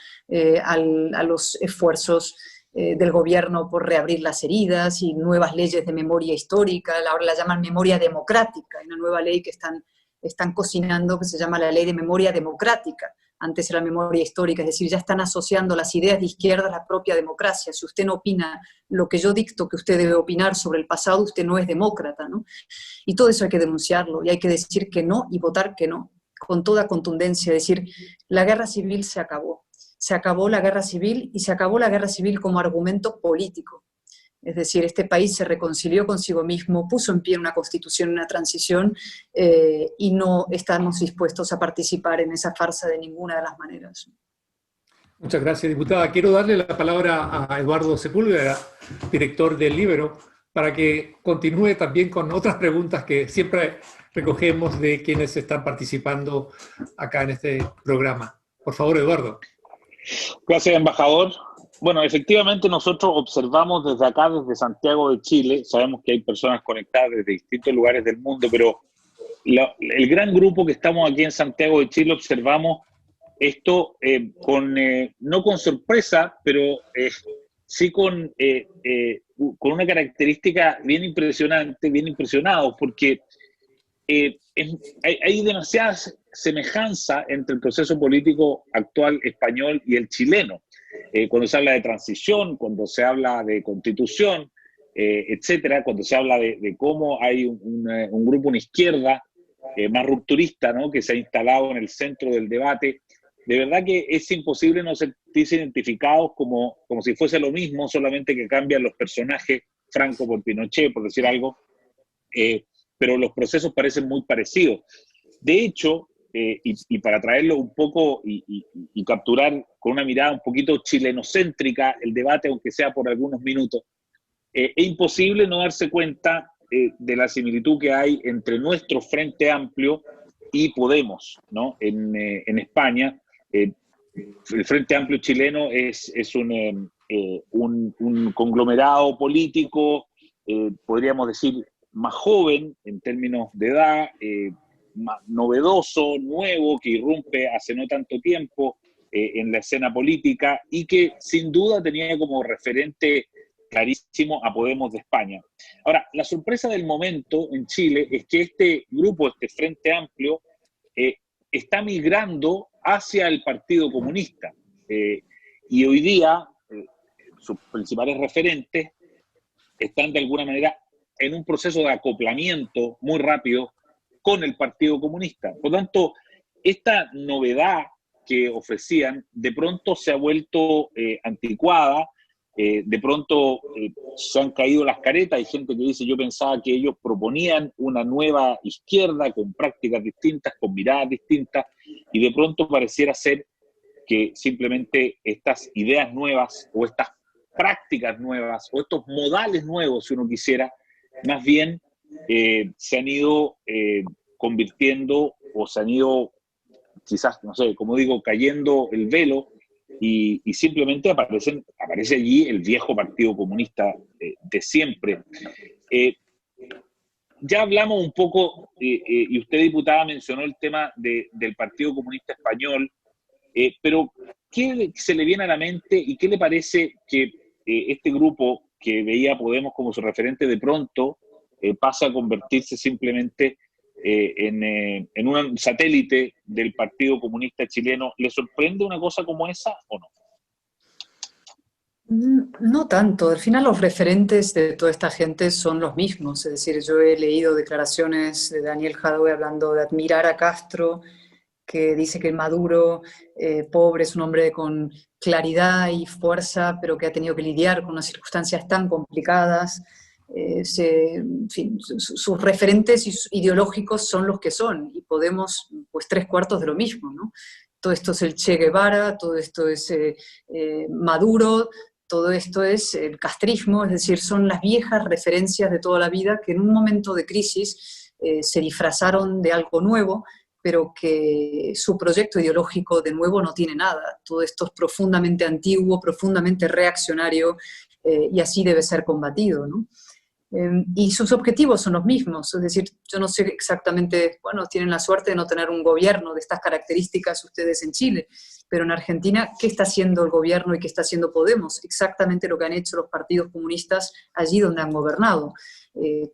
a los esfuerzos del gobierno por reabrir las heridas y nuevas leyes de memoria histórica. Ahora la llaman memoria democrática, hay una nueva ley que están cocinando que se llama la ley de memoria democrática. Antes era memoria histórica, es decir, ya están asociando las ideas de izquierda a la propia democracia. Si usted no opina lo que yo dicto que usted debe opinar sobre el pasado, usted no es demócrata, ¿no? Y todo eso hay que denunciarlo, y hay que decir que no y votar que no, con toda contundencia, decir, la guerra civil se acabó la guerra civil, y se acabó la guerra civil como argumento político. Es decir, este país se reconcilió consigo mismo, puso en pie una constitución, una transición, y no estamos dispuestos a participar en esa farsa de ninguna de las maneras. Muchas gracias, diputada. Quiero darle la palabra a Eduardo Sepúlveda, director del Líbero, para que continúe también con otras preguntas que siempre recogemos de quienes están participando acá en este programa. Por favor, Eduardo. Gracias, embajador. Bueno, efectivamente nosotros observamos desde acá, desde Santiago de Chile, sabemos que hay personas conectadas desde distintos lugares del mundo, pero el gran grupo que estamos aquí en Santiago de Chile observamos esto no con sorpresa, pero sí con una característica bien impresionante, bien impresionados, porque hay demasiada semejanza entre el proceso político actual español y el chileno. Cuando se habla de transición, cuando se habla de constitución, etcétera, cuando se habla de cómo hay un grupo, una izquierda más rupturista, ¿no?, que se ha instalado en el centro del debate. De verdad que es imposible no sentirse identificados como si fuese lo mismo, solamente que cambian los personajes, Franco por Pinochet, por decir algo, pero los procesos parecen muy parecidos. De hecho, y para traerlo un poco y capturar con una mirada un poquito chilenocéntrica el debate, aunque sea por algunos minutos, es imposible no darse cuenta de la similitud que hay entre nuestro Frente Amplio y Podemos, ¿no?, en España. El Frente Amplio chileno es un conglomerado político, podríamos decir, más joven en términos de edad, más novedoso, nuevo, que irrumpe hace no tanto tiempo en la escena política y que sin duda tenía como referente clarísimo a Podemos de España. Ahora, la sorpresa del momento en Chile es que este grupo, este Frente Amplio, está migrando hacia el Partido Comunista. Y hoy día sus principales referentes están de alguna manera en un proceso de acoplamiento muy rápido con el Partido Comunista. Por lo tanto, esta novedad que ofrecían de pronto se ha vuelto anticuada, de pronto se han caído las caretas. Hay gente que dice, yo pensaba que ellos proponían una nueva izquierda con prácticas distintas, con miradas distintas, y de pronto pareciera ser que simplemente estas ideas nuevas o estas prácticas nuevas o estos modales nuevos, si uno quisiera, más bien se han ido convirtiendo o se han ido, quizás, no sé, como digo, cayendo el velo y simplemente aparece allí el viejo Partido Comunista de siempre. Ya hablamos un poco, y usted, diputada, mencionó el tema del Partido Comunista Español, pero ¿qué se le viene a la mente y qué le parece que este grupo que veía a Podemos como su referente de pronto pasa a convertirse simplemente en un satélite del Partido Comunista chileno? ¿Le sorprende una cosa como esa o no? No tanto. Al final los referentes de toda esta gente son los mismos. Es decir, yo he leído declaraciones de Daniel Jadwe hablando de admirar a Castro, que dice que Maduro, pobre, es un hombre con claridad y fuerza, pero que ha tenido que lidiar con unas circunstancias tan complicadas. En fin, sus referentes ideológicos son los que son, y Podemos, pues 3/4 de lo mismo, ¿no? Todo esto es el Che Guevara, todo esto es Maduro, todo esto es el castrismo, es decir, son las viejas referencias de toda la vida que en un momento de crisis se disfrazaron de algo nuevo, pero que su proyecto ideológico de nuevo no tiene nada. Todo esto es profundamente antiguo, profundamente reaccionario, y así debe ser combatido, ¿no? Y sus objetivos son los mismos, es decir, yo no sé exactamente, bueno, tienen la suerte de no tener un gobierno de estas características ustedes en Chile, pero en Argentina, ¿qué está haciendo el gobierno y qué está haciendo Podemos? Exactamente lo que han hecho los partidos comunistas allí donde han gobernado.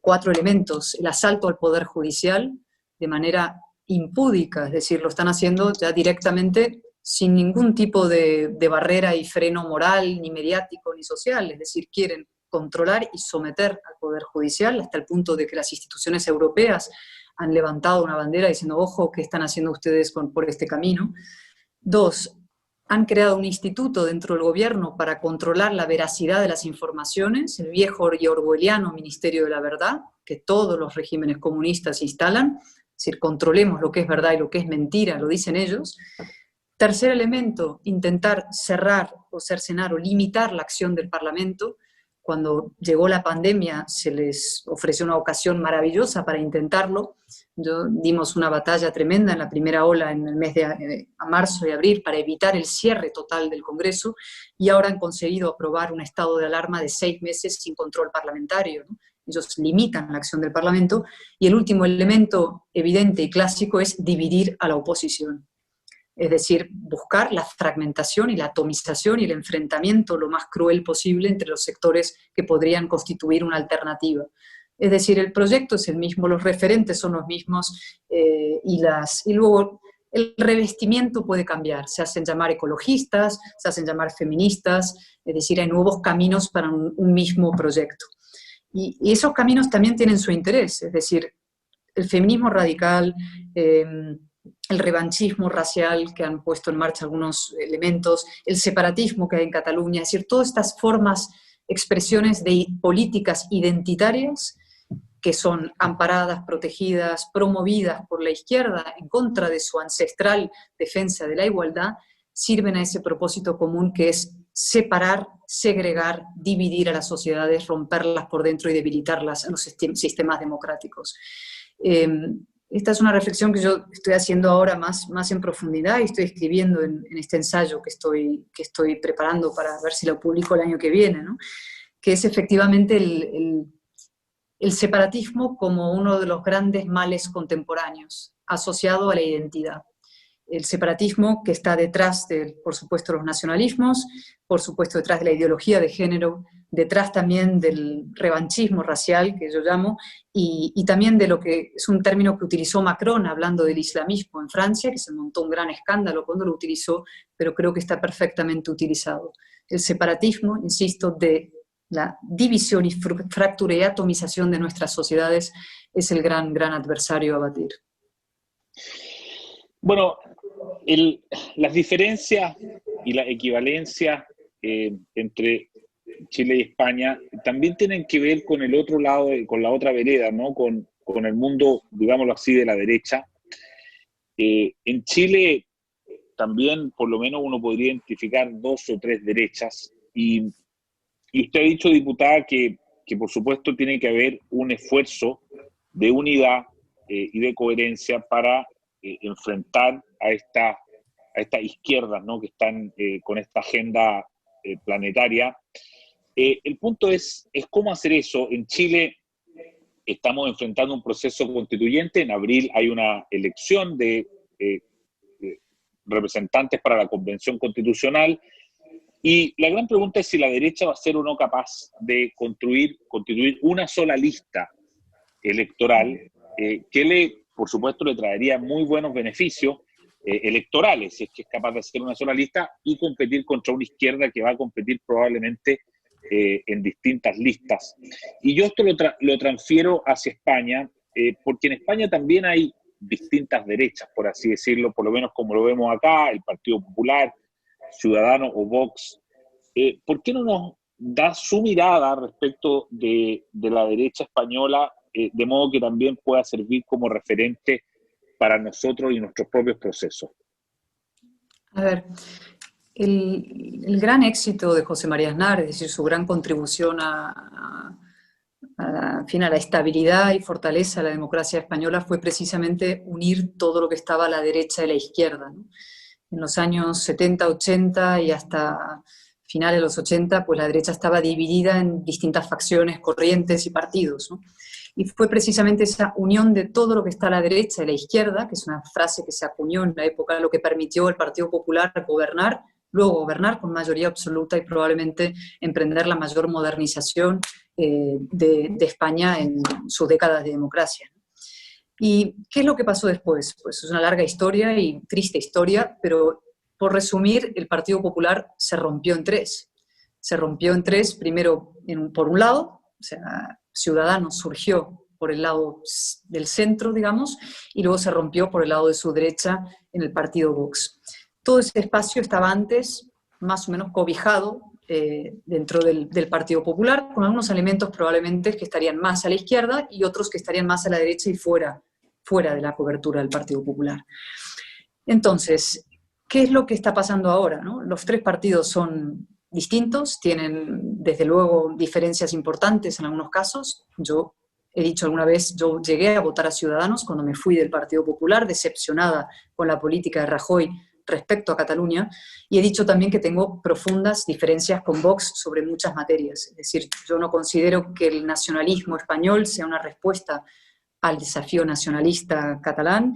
4 elementos: el asalto al poder judicial de manera impúdica, es decir, lo están haciendo ya directamente sin ningún tipo de barrera y freno moral, ni mediático, ni social, es decir, quieren controlar y someter al Poder Judicial, hasta el punto de que las instituciones europeas han levantado una bandera diciendo, ojo, ¿qué están haciendo ustedes por este camino? 2, han creado un instituto dentro del gobierno para controlar la veracidad de las informaciones, el viejo y orwelliano Ministerio de la Verdad, que todos los regímenes comunistas instalan, es decir, controlemos lo que es verdad y lo que es mentira, lo dicen ellos. Tercer elemento, intentar cerrar o cercenar o limitar la acción del Parlamento. Cuando llegó la pandemia se les ofreció una ocasión maravillosa para intentarlo. Dimos una batalla tremenda en la primera ola en el mes de marzo y abril para evitar el cierre total del Congreso, y ahora han conseguido aprobar un estado de alarma de 6 meses sin control parlamentario, ¿no? Ellos limitan la acción del Parlamento. Y el último elemento evidente y clásico es dividir a la oposición. Es decir, buscar la fragmentación y la atomización y el enfrentamiento lo más cruel posible entre los sectores que podrían constituir una alternativa. Es decir, el proyecto es el mismo, los referentes son los mismos, y luego el revestimiento puede cambiar. Se hacen llamar ecologistas, se hacen llamar feministas, es decir, hay nuevos caminos para un mismo proyecto. Y esos caminos también tienen su interés, es decir, el feminismo radical, el revanchismo racial que han puesto en marcha algunos elementos, el separatismo que hay en Cataluña, es decir, todas estas formas, expresiones de políticas identitarias que son amparadas, protegidas, promovidas por la izquierda en contra de su ancestral defensa de la igualdad, sirven a ese propósito común que es separar, segregar, dividir a las sociedades, romperlas por dentro y debilitarlas en los sistemas democráticos. Esta es una reflexión que yo estoy haciendo ahora más en profundidad y estoy escribiendo en este ensayo que estoy preparando para ver si lo publico el año que viene, ¿no? Que es efectivamente el separatismo como uno de los grandes males contemporáneos, asociado a la identidad. El separatismo que está detrás de, por supuesto, los nacionalismos, por supuesto detrás de la ideología de género, detrás también del revanchismo racial, que yo llamo, y también de lo que es un término que utilizó Macron hablando del islamismo en Francia, que se montó un gran escándalo cuando lo utilizó, pero creo que está perfectamente utilizado. El separatismo, insisto, de la división y fractura y atomización de nuestras sociedades es el gran adversario a batir. Bueno, las diferencias y la equivalencia entre Chile y España también tienen que ver con el otro lado, con la otra vereda, ¿no? Con el mundo, digámoslo así, de la derecha. En Chile también, por lo menos, uno podría identificar 2 o 3 derechas, y usted ha dicho, diputada, que por supuesto tiene que haber un esfuerzo de unidad y de coherencia para enfrentar a estas izquierdas, ¿no? Que están con esta agenda planetaria. El punto es cómo hacer eso. En Chile estamos enfrentando un proceso constituyente. En abril hay una elección de representantes para la Convención Constitucional. Y la gran pregunta es si la derecha va a ser o no capaz de constituir una sola lista electoral que por supuesto, le traería muy buenos beneficios electorales, si es que es capaz de hacer una sola lista y competir contra una izquierda que va a competir probablemente en distintas listas. Y yo esto lo transfiero hacia España, porque en España también hay distintas derechas, por así decirlo, por lo menos como lo vemos acá, el Partido Popular, Ciudadanos o Vox. ¿Por qué no nos da su mirada respecto de la derecha española, de modo que también pueda servir como referente para nosotros y nuestros propios procesos? A ver, el gran éxito de José María Aznar, es decir, su gran contribución a la estabilidad y fortaleza de la democracia española fue precisamente unir todo lo que estaba a la derecha y la izquierda, ¿no? En los años 70, 80 y hasta finales de los 80, pues la derecha estaba dividida en distintas facciones, corrientes y partidos, ¿no? Y fue precisamente esa unión de todo lo que está a la derecha y la izquierda, que es una frase que se acuñó en la época, lo que permitió al Partido Popular gobernar, luego gobernar con mayoría absoluta y probablemente emprender la mayor modernización de España en sus décadas de democracia. ¿Y qué es lo que pasó después? Pues es una larga historia y triste historia, pero por resumir, el Partido Popular se rompió en 3. Se rompió en 3, primero por un lado, o sea, Ciudadanos surgió por el lado del centro, digamos, y luego se rompió por el lado de su derecha en el partido Vox. Todo ese espacio estaba antes más o menos cobijado dentro del Partido Popular, con algunos elementos probablemente que estarían más a la izquierda y otros que estarían más a la derecha y fuera de la cobertura del Partido Popular. Entonces, ¿qué es lo que está pasando ahora, ¿no? Los 3 partidos son distintos, tienen desde luego diferencias importantes en algunos casos. Yo he dicho alguna vez, yo llegué a votar a Ciudadanos cuando me fui del Partido Popular, decepcionada con la política de Rajoy respecto a Cataluña, y he dicho también que tengo profundas diferencias con Vox sobre muchas materias. Es decir, yo no considero que el nacionalismo español sea una respuesta al desafío nacionalista catalán.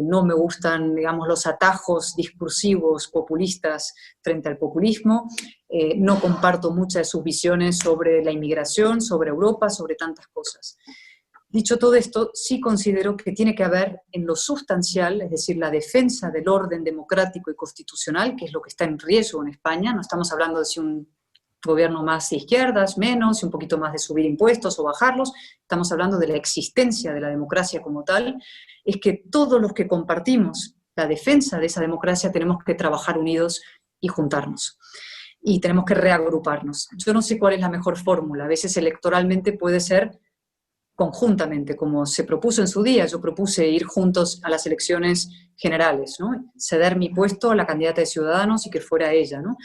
No me gustan, digamos, los atajos discursivos populistas frente al populismo. No comparto muchas de sus visiones sobre la inmigración, sobre Europa, sobre tantas cosas. Dicho todo esto, sí considero que tiene que haber en lo sustancial, es decir, la defensa del orden democrático y constitucional, que es lo que está en riesgo en España. No estamos hablando de si un gobierno más de izquierdas, menos, y un poquito más de subir impuestos o bajarlos. Estamos hablando de la existencia de la democracia como tal. Es que todos los que compartimos la defensa de esa democracia tenemos que trabajar unidos y juntarnos. Y tenemos que reagruparnos. Yo no sé cuál es la mejor fórmula. A veces electoralmente puede ser conjuntamente, como se propuso en su día. Yo propuse ir juntos a las elecciones generales, ¿no? Ceder mi puesto a la candidata de Ciudadanos y que fuera ella, ¿no?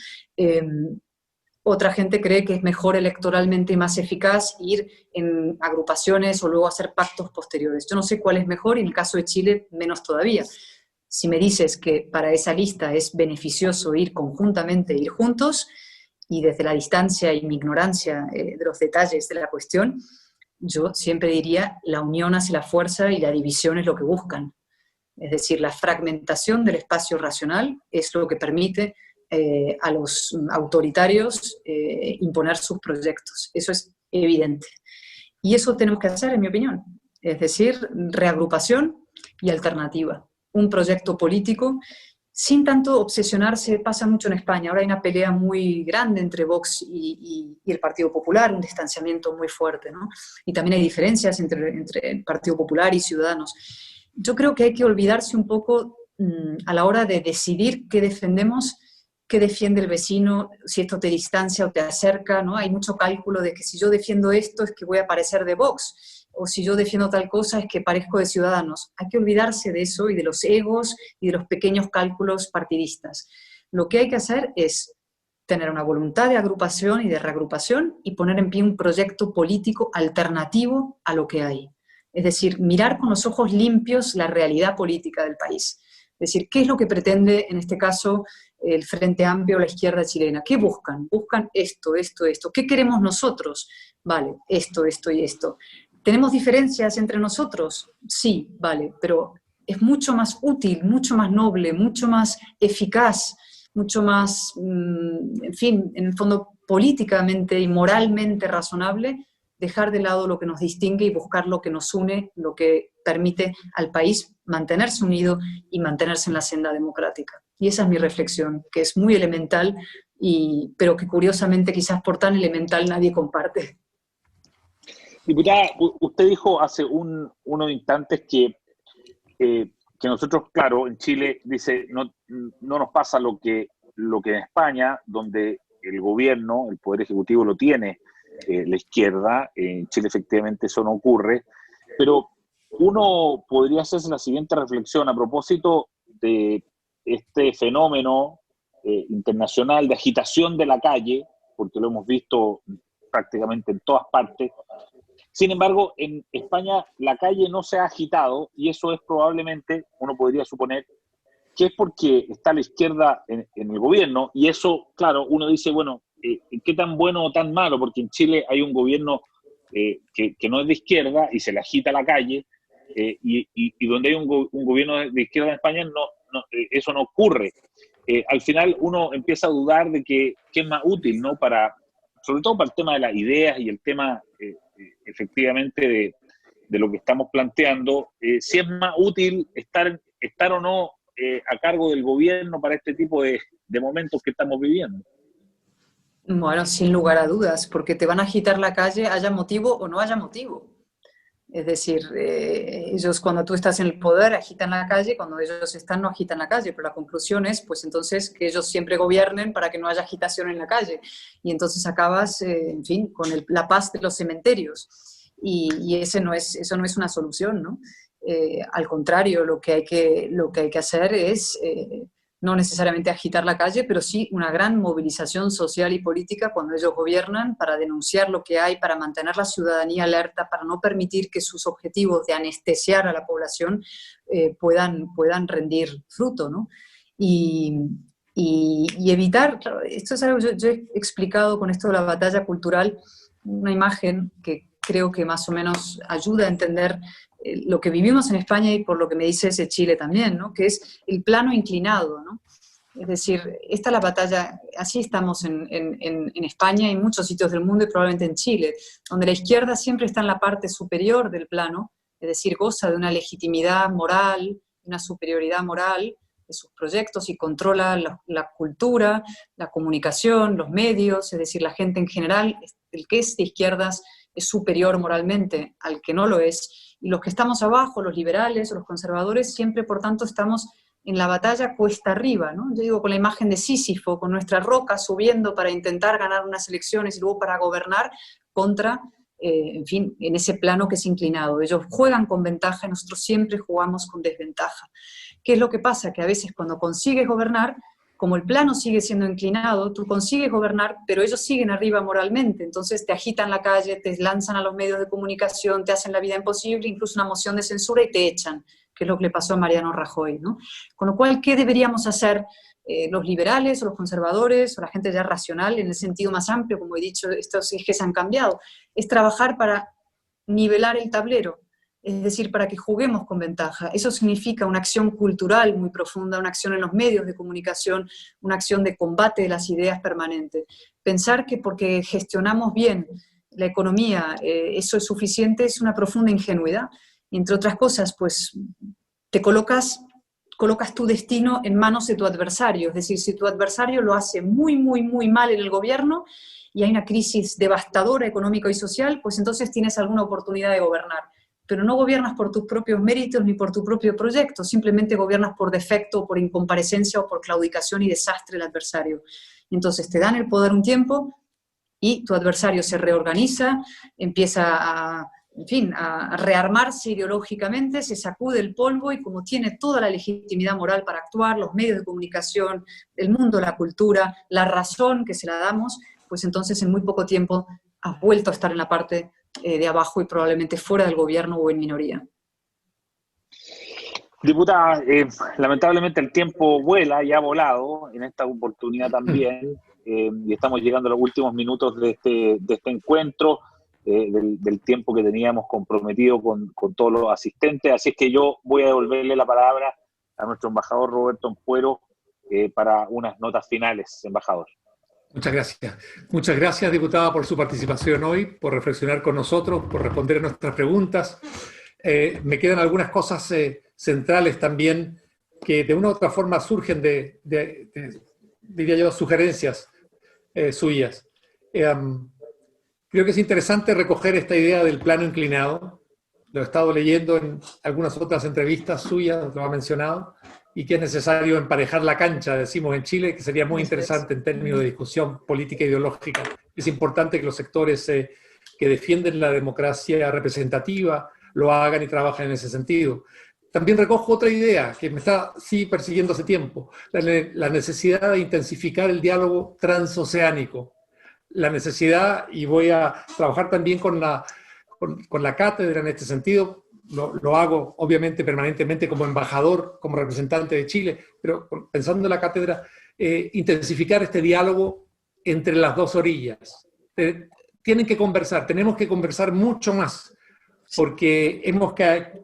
Otra gente cree que es mejor electoralmente y más eficaz ir en agrupaciones o luego hacer pactos posteriores. Yo no sé cuál es mejor, y en el caso de Chile, menos todavía. Si me dices que para esa lista es beneficioso ir conjuntamente, ir juntos, y desde la distancia y mi ignorancia de los detalles de la cuestión, yo siempre diría la unión hace la fuerza y la división es lo que buscan. Es decir, la fragmentación del espacio racional es lo que permite a los autoritarios imponer sus proyectos. Eso es evidente. Y eso tenemos que hacer, en mi opinión. Es decir, reagrupación y alternativa. Un proyecto político sin tanto obsesionarse. Pasa mucho en España. Ahora hay una pelea muy grande entre Vox y el Partido Popular, un distanciamiento muy fuerte, ¿no? Y también hay diferencias entre el Partido Popular y Ciudadanos. Yo creo que hay que olvidarse un poco a la hora de decidir qué defendemos, qué defiende el vecino, si esto te distancia o te acerca, ¿no? Hay mucho cálculo de que si yo defiendo esto es que voy a parecer de Vox, o si yo defiendo tal cosa es que parezco de Ciudadanos. Hay que olvidarse de eso y de los egos y de los pequeños cálculos partidistas. Lo que hay que hacer es tener una voluntad de agrupación y de reagrupación y poner en pie un proyecto político alternativo a lo que hay. Es decir, mirar con los ojos limpios la realidad política del país. Es decir, ¿qué es lo que pretende, en este caso, el Frente Amplio o la izquierda chilena? ¿Qué buscan? Buscan esto, esto, esto. ¿Qué queremos nosotros? Vale, esto, esto y esto. ¿Tenemos diferencias entre nosotros? Sí, vale, pero es mucho más útil, mucho más noble, mucho más eficaz, mucho más, en fin, en el fondo políticamente y moralmente razonable, dejar de lado lo que nos distingue y buscar lo que nos une, lo que permite al país mantenerse unido y mantenerse en la senda democrática. Y esa es mi reflexión, que es muy elemental, pero que curiosamente quizás por tan elemental nadie comparte. Diputada, usted dijo hace unos instantes que nosotros, claro, en Chile, dice, no nos pasa lo que en España, donde el gobierno, el Poder Ejecutivo lo tiene la izquierda. En Chile efectivamente eso no ocurre, pero uno podría hacerse la siguiente reflexión a propósito de este fenómeno internacional de agitación de la calle, porque lo hemos visto prácticamente en todas partes. Sin embargo, en España la calle no se ha agitado, y eso es probablemente, uno podría suponer, que es porque está la izquierda en el gobierno, y eso, claro, uno dice, bueno, ¿qué tan bueno o tan malo? Porque en Chile hay un gobierno que no es de izquierda y se le agita la calle, y donde hay un gobierno de izquierda en España, eso no ocurre. Al final uno empieza a dudar de qué es más útil, ¿no? Sobre todo para el tema de las ideas y el tema efectivamente de lo que estamos planteando, si es más útil estar o no a cargo del gobierno para este tipo de momentos que estamos viviendo. Bueno, sin lugar a dudas, porque te van a agitar la calle, haya motivo o no haya motivo. Es decir, ellos cuando tú estás en el poder agitan la calle, cuando ellos están no agitan la calle, pero la conclusión es, pues entonces, que ellos siempre gobiernen para que no haya agitación en la calle. Y entonces acabas, en fin, con la paz de los cementerios. Y eso no es una solución, ¿no? Al contrario, lo que hay que hacer es no necesariamente agitar la calle, pero sí una gran movilización social y política cuando ellos gobiernan para denunciar lo que hay, para mantener la ciudadanía alerta, para no permitir que sus objetivos de anestesiar a la población puedan rendir fruto, ¿no? Y evitar, claro, esto es algo que yo he explicado con esto de la batalla cultural, una imagen que creo que más o menos ayuda a entender lo que vivimos en España y por lo que me dices de Chile también, ¿no? Que es el plano inclinado, ¿no? Es decir, esta es la batalla, así estamos en España y en muchos sitios del mundo y probablemente en Chile, donde la izquierda siempre está en la parte superior del plano, es decir, goza de una legitimidad moral, una superioridad moral, de sus proyectos y controla la cultura, la comunicación, los medios, es decir, la gente en general. El que es de izquierdas es superior moralmente al que no lo es, y los que estamos abajo, los liberales o los conservadores, siempre por tanto estamos en la batalla cuesta arriba, ¿no? Yo digo, con la imagen de Sísifo, con nuestra roca subiendo para intentar ganar unas elecciones y luego para gobernar contra, en fin, en ese plano que es inclinado. Ellos juegan con ventaja y nosotros siempre jugamos con desventaja. ¿Qué es lo que pasa? Que a veces cuando consigues gobernar, como el plano sigue siendo inclinado, tú consigues gobernar, pero ellos siguen arriba moralmente, entonces te agitan la calle, te lanzan a los medios de comunicación, te hacen la vida imposible, incluso una moción de censura y te echan, que es lo que le pasó a Mariano Rajoy, ¿no? Con lo cual, ¿qué deberíamos hacer los liberales o los conservadores o la gente ya racional en el sentido más amplio? Como he dicho, estos ejes han cambiado. Es trabajar para nivelar el tablero, es decir, para que juguemos con ventaja. Eso significa una acción cultural muy profunda, una acción en los medios de comunicación, una acción de combate de las ideas permanente. Pensar que porque gestionamos bien la economía eso es suficiente es una profunda ingenuidad. Y entre otras cosas, pues te colocas tu destino en manos de tu adversario. Es decir, si tu adversario lo hace muy, muy, muy mal en el gobierno y hay una crisis devastadora económica y social, pues entonces tienes alguna oportunidad de gobernar. Pero no gobiernas por tus propios méritos ni por tu propio proyecto, simplemente gobiernas por defecto, por incomparecencia o por claudicación y desastre del adversario. Entonces te dan el poder un tiempo y tu adversario se reorganiza, empieza a rearmarse ideológicamente, se sacude el polvo y como tiene toda la legitimidad moral para actuar, los medios de comunicación, el mundo, la cultura, la razón que se la damos, pues entonces en muy poco tiempo has vuelto a estar en la parte de abajo y probablemente fuera del gobierno o en minoría. Diputada, lamentablemente el tiempo vuela y ha volado en esta oportunidad también, y estamos llegando a los últimos minutos de este encuentro, del tiempo que teníamos comprometido con todos los asistentes, así es que yo voy a devolverle la palabra a nuestro embajador Roberto Ampuero para unas notas finales, embajador. Muchas gracias. Muchas gracias, diputada, por su participación hoy, por reflexionar con nosotros, por responder a nuestras preguntas. Me quedan algunas cosas centrales también que de una u otra forma surgen diría yo, sugerencias suyas. Creo que es interesante recoger esta idea del plano inclinado. Lo he estado leyendo en algunas otras entrevistas suyas, lo ha mencionado, y que es necesario emparejar la cancha, decimos en Chile, que sería muy interesante en términos de discusión política e ideológica. Es importante que los sectores que defienden la democracia representativa lo hagan y trabajen en ese sentido. También recojo otra idea que me está persiguiendo hace tiempo, la necesidad de intensificar el diálogo transoceánico. La necesidad, y voy a trabajar también con la cátedra en este sentido, lo hago obviamente permanentemente como embajador, como representante de Chile, pero pensando en la cátedra, intensificar este diálogo entre las dos orillas. Tienen que conversar, tenemos que conversar mucho más, porque hemos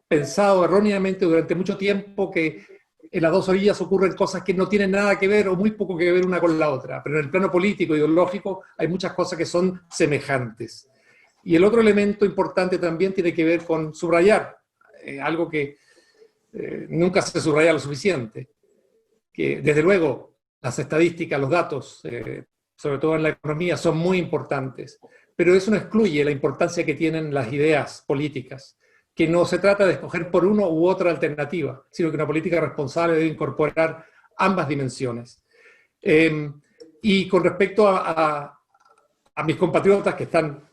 pensado erróneamente durante mucho tiempo que en las dos orillas ocurren cosas que no tienen nada que ver o muy poco que ver una con la otra, pero en el plano político, ideológico, hay muchas cosas que son semejantes. Y el otro elemento importante también tiene que ver con subrayar, algo que nunca se subraya lo suficiente, que desde luego las estadísticas, los datos, sobre todo en la economía, son muy importantes, pero eso no excluye la importancia que tienen las ideas políticas, que no se trata de escoger por uno u otra alternativa, sino que una política responsable debe incorporar ambas dimensiones. Y con respecto a mis compatriotas que están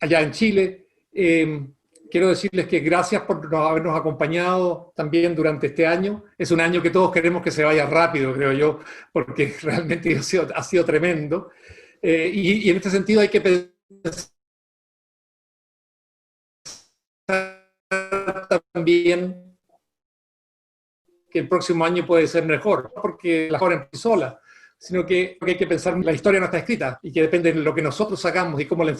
allá en Chile, quiero decirles que gracias por habernos acompañado también durante este año. Es un año que todos queremos que se vaya rápido, creo yo, porque realmente ha sido tremendo. Y en este sentido hay que pensar también que el próximo año puede ser mejor, no porque la mejor en sí sola, sino que hay que pensar que la historia no está escrita y que depende de lo que nosotros hagamos y cómo la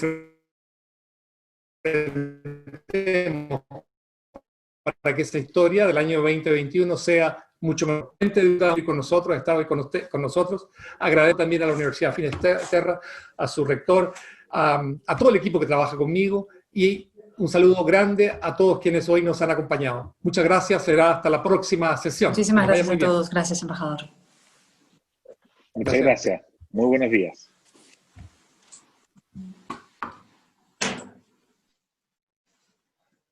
enfrentemos para que esa historia del año 2021 sea mucho mejor. Con nosotros, ha estado con nosotros. Agradezco también a la Universidad Finisterra, a su rector, a todo el equipo que trabaja conmigo y un saludo grande a todos quienes hoy nos han acompañado. Muchas gracias, será hasta la próxima sesión. Muchísimas gracias a todos. Gracias, embajador. Muchas gracias. Muy buenos días.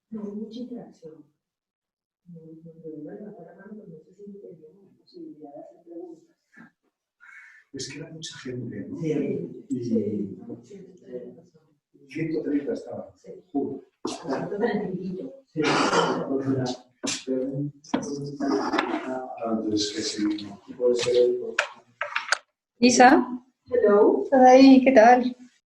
Mucha interacción. Es que era mucha gente, ¿no? Y 130 estaban, juro. 130. Entonces, que sí, puede ser. Isa, Hello. ¿estás ahí? ¿Qué tal?